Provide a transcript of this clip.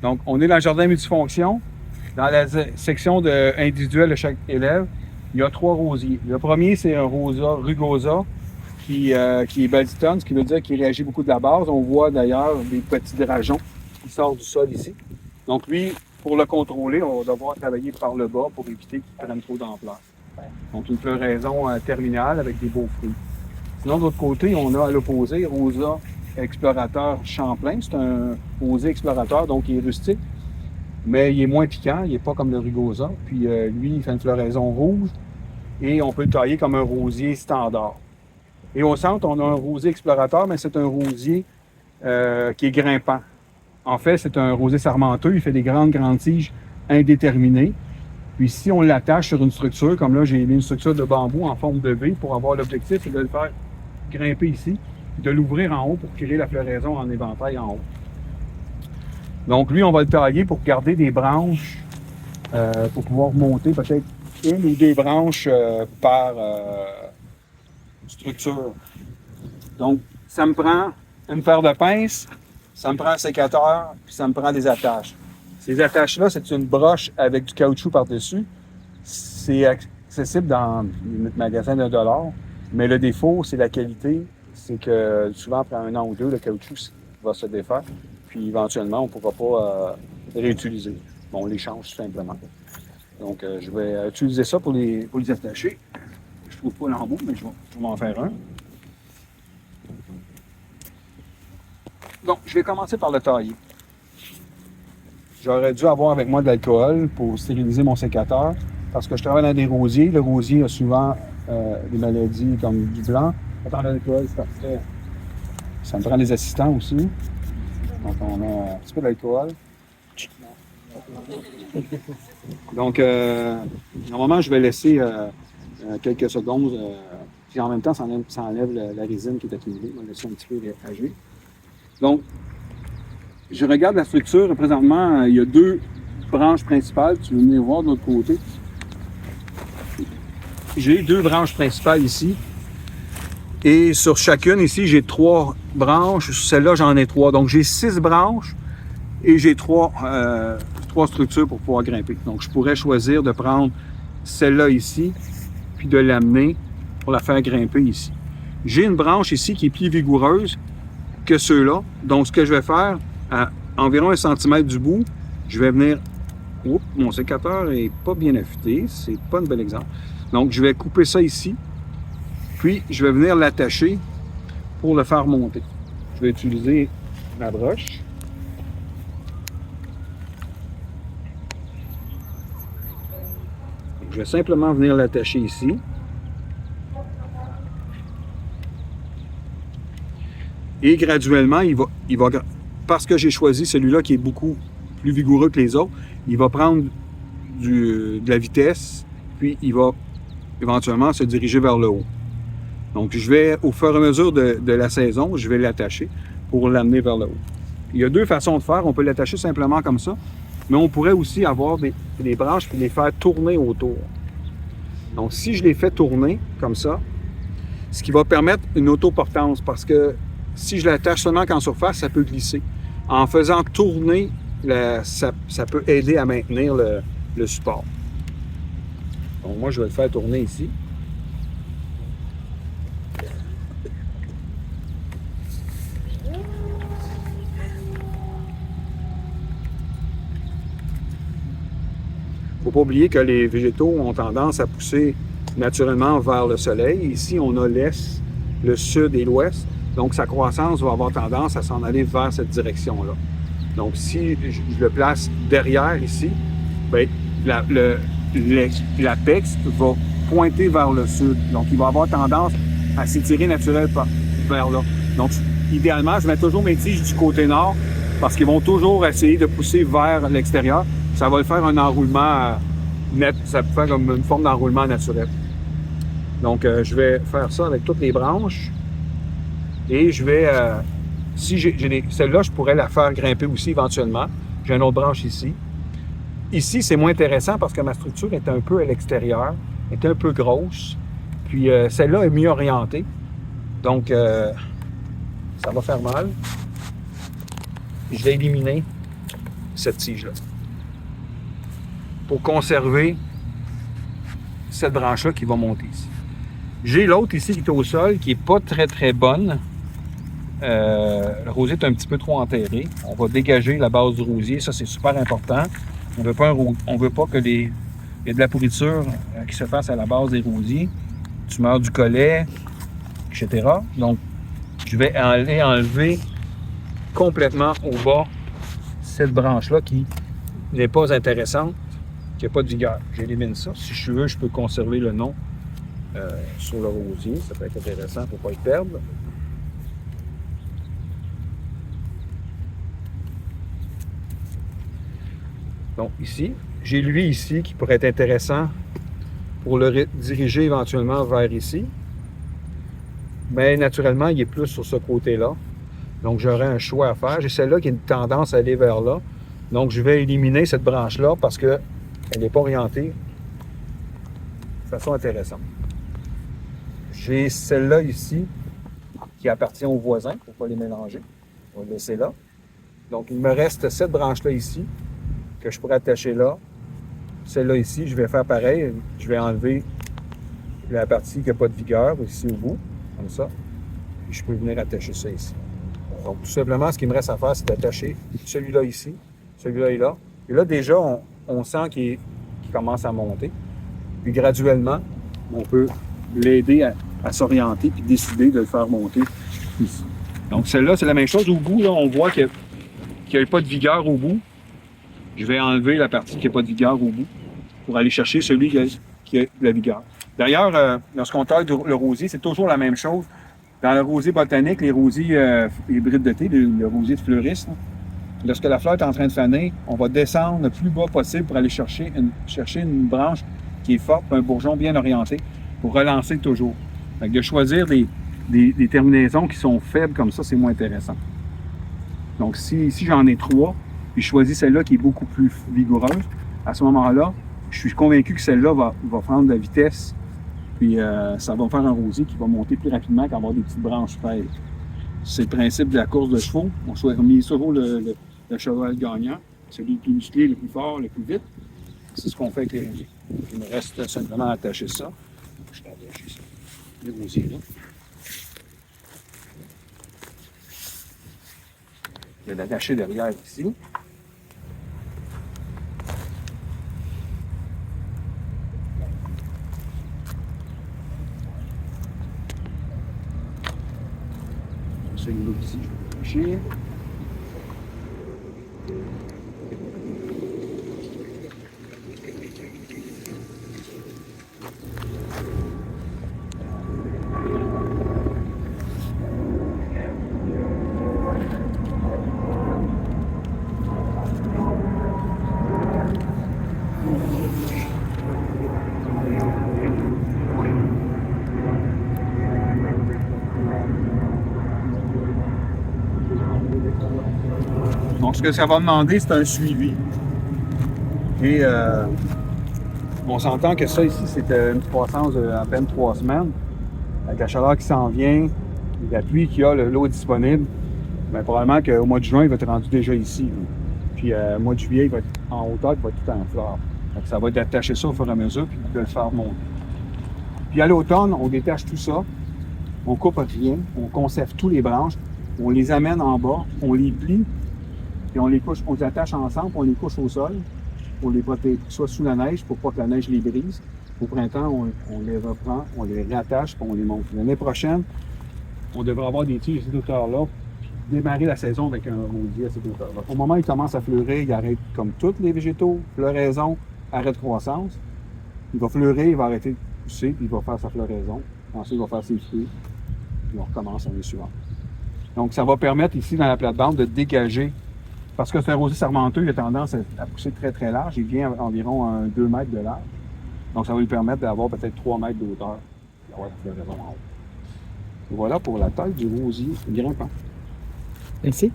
Donc, on est dans le jardin multifonction. Dans la section individuelle de chaque élève, il y a 3 rosiers. Le premier, c'est un rosa rugosa qui est balditone, ce qui veut dire qu'il réagit beaucoup de la base. On voit d'ailleurs des petits drageons qui sortent du sol ici. Donc lui, pour le contrôler, on va devoir travailler par le bas pour éviter qu'il prenne trop d'ampleur. Donc une floraison terminale avec des beaux fruits. Sinon, de l'autre côté, on a à l'opposé Rosa Explorateur Champlain. C'est un rosier explorateur, donc il est rustique, mais il est moins piquant, il n'est pas comme le rugosa. Puis lui, il fait une floraison rouge et on peut le tailler comme un rosier standard. Et au centre, on a un rosier explorateur, mais c'est un rosier qui est grimpant. En fait, c'est un rosier sarmenteux, il fait des grandes tiges indéterminées. Puis si on l'attache sur une structure, comme là, j'ai mis une structure de bambou en forme de V pour avoir l'objectif, c'est de le faire grimper ici, de l'ouvrir en haut pour créer la floraison en éventail en haut. Donc lui, on va le tailler pour garder des branches, pour pouvoir monter peut-être 1 ou 2 branches par structure. Donc, ça me prend une paire de pinces, ça me prend un sécateur, puis ça me prend des attaches. Ces attaches-là, c'est une broche avec du caoutchouc par-dessus. C'est accessible dans les magasins d'$1, mais le défaut, c'est la qualité. C'est que souvent, après 1 an ou 2, le caoutchouc va se défaire, puis éventuellement, on ne pourra pas réutiliser. Bon, on les change tout simplement. Donc, je vais utiliser ça pour les attacher. Je trouve pas l'embout, mais je vais m'en faire un. Donc, je vais commencer par le tailler. J'aurais dû avoir avec moi de l'alcool pour stériliser mon sécateur parce que je travaille dans des rosiers. Le rosier a souvent des maladies comme du blanc. Attends, l'alcool, c'est parfait. Ça me prend des assistants aussi. Donc, on a un petit peu d'alcool. Donc, normalement, je vais laisser quelques secondes. Puis en même temps, ça enlève la résine qui est accumulée. On va laisser un petit peu agir. Donc, je regarde la structure. Présentement, il y a 2 branches principales. Tu veux venir voir de l'autre côté. J'ai 2 branches principales ici. Et sur chacune, ici, j'ai 3 branches. Sur celle-là, j'en ai 3. Donc, j'ai 6 branches et j'ai 3 structures pour pouvoir grimper. Donc, je pourrais choisir de prendre celle-là ici, puis de l'amener pour la faire grimper ici. J'ai une branche ici qui est plus vigoureuse que ceux-là. Donc, ce que je vais faire, à environ 1 cm du bout, je vais venir... Oups, mon sécateur n'est pas bien affûté. C'est pas un bel exemple. Donc, je vais couper ça ici. Puis, je vais venir l'attacher pour le faire monter. Je vais utiliser ma broche. Je vais simplement venir l'attacher ici. Et graduellement, il va, parce que j'ai choisi celui-là qui est beaucoup plus vigoureux que les autres, il va prendre de la vitesse, puis il va éventuellement se diriger vers le haut. Donc, je vais, au fur et à mesure de la saison, je vais l'attacher pour l'amener vers le haut. Il y a 2 façons de faire. On peut l'attacher simplement comme ça, mais on pourrait aussi avoir des branches et les faire tourner autour. Donc, si je les fais tourner comme ça, ce qui va permettre une autoportance, parce que si je l'attache seulement qu'en surface, ça peut glisser. En faisant tourner, ça peut aider à maintenir le support. Donc, moi, je vais le faire tourner ici. Il ne faut pas oublier que les végétaux ont tendance à pousser naturellement vers le soleil. Ici, on a l'est, le sud et l'ouest. Donc, sa croissance va avoir tendance à s'en aller vers cette direction-là. Donc, si je le place derrière ici, bien, l'apex va pointer vers le sud. Donc, il va avoir tendance à s'étirer naturellement vers là. Donc, idéalement, je mets toujours mes tiges du côté nord parce qu'ils vont toujours essayer de pousser vers l'extérieur. Ça va faire un enroulement net. Ça peut faire comme une forme d'enroulement naturel. Donc, je vais faire ça avec toutes les branches. Et je vais, si celle-là, je pourrais la faire grimper aussi éventuellement. J'ai une autre branche ici. Ici, c'est moins intéressant parce que ma structure est un peu à l'extérieur, est un peu grosse. Puis celle-là est mieux orientée. Donc, ça va faire mal. Je vais éliminer cette tige-là. Pour conserver cette branche-là qui va monter ici. J'ai l'autre ici qui est au sol, qui n'est pas très très bonne. Le rosier est un petit peu trop enterré. On va dégager la base du rosier, ça c'est super important. On veut pas que il y ait de la pourriture qui se fasse à la base des rosiers, tumeur du collet, etc. Donc, je vais aller enlever complètement au bas cette branche-là qui n'est pas intéressante, qui n'a pas de vigueur. J'élimine ça. Si je veux, je peux conserver le nom sur le rosier. Ça peut être intéressant pour ne pas le perdre. Donc ici, j'ai lui ici qui pourrait être intéressant pour le diriger éventuellement vers ici. Mais naturellement, il est plus sur ce côté-là. Donc j'aurai un choix à faire. J'ai celle-là qui a une tendance à aller vers là. Donc je vais éliminer cette branche-là parce qu'elle n'est pas orientée de façon intéressante. J'ai celle-là ici qui appartient aux voisins, pour ne pas les mélanger. On va le laisser là. Donc il me reste cette branche-là ici que je pourrais attacher là. Celle-là ici, je vais faire pareil. Je vais enlever la partie qui n'a pas de vigueur ici au bout, comme ça. Et je peux venir attacher ça ici. Donc tout simplement, ce qu'il me reste à faire, c'est d'attacher celui-là ici, celui-là est là. Et là déjà, on sent qu'il commence à monter. Puis graduellement, on peut l'aider à s'orienter puis décider de le faire monter ici. Donc celle-là, c'est la même chose. Au bout, là, on voit qu'il n'y a pas de vigueur au bout. Je vais enlever la partie qui n'a pas de vigueur au bout pour aller chercher celui qui a de la vigueur. D'ailleurs, lorsqu'on taille le rosier, c'est toujours la même chose. Dans le rosier botanique, les rosiers hybrides de thé, le rosier de fleuriste, là, lorsque la fleur est en train de faner, on va descendre le plus bas possible pour aller chercher une branche qui est forte, un bourgeon bien orienté, pour relancer toujours. Donc, de choisir des terminaisons qui sont faibles comme ça, c'est moins intéressant. Donc, si j'en ai 3, puis je choisis celle-là qui est beaucoup plus vigoureuse, à ce moment-là, je suis convaincu que celle-là va prendre de la vitesse, puis ça va faire un rosier qui va monter plus rapidement qu'avoir des petites branches faibles. C'est le principe de la course de chevaux. On mise toujours le cheval gagnant, celui le plus musclé, le plus fort, le plus vite. C'est ce qu'on fait avec les rosiers. Il me reste simplement à attacher ça. Je vais attacher ça. Les rosiers là. Je vais l'attacher derrière ici. Celui-là ici, je vais l'attacher. Donc, ce que ça va demander, c'est un suivi. Et on s'entend que ça ici, c'est une croissance d'à peine 3 semaines. Avec la chaleur qui s'en vient, la pluie qu'il y a, l'eau disponible, bien, probablement qu'au mois de juin, il va être rendu déjà ici. Là. Puis au mois de juillet, il va être en hauteur, il va être tout en fleurs. Donc, ça va être d'attacher ça au fur et à mesure, puis de le faire monter. Puis à l'automne, on détache tout ça, on coupe rien, on conserve tous les branches, on les amène en bas, on les plie, puis on les couche, on les attache ensemble, on les couche au sol pour les protéger, soit sous la neige pour pas que la neige les brise. Au printemps, on les reprend, on les réattache, puis on les monte. L'année prochaine, on devrait avoir des tiges à cette hauteur-là, puis démarrer la saison avec un rosier à cette hauteur-là. Au moment où il commence à fleurir, il arrête comme tous les végétaux, floraison, arrêt de croissance. Il va fleurir, il va arrêter de pousser, puis il va faire sa floraison. Ensuite, il va faire ses fruits, puis on recommence l'année suivante. Donc, ça va permettre ici, dans la plate-bande, de dégager. Parce que c'est un rosier sarmenteux, il a tendance à pousser très très large. Il vient environ 2 mètres de large. Donc ça va lui permettre d'avoir peut-être 3 mètres de hauteur. D'avoir de floraison en haut. Voilà pour la taille du rosier grimpant. Merci.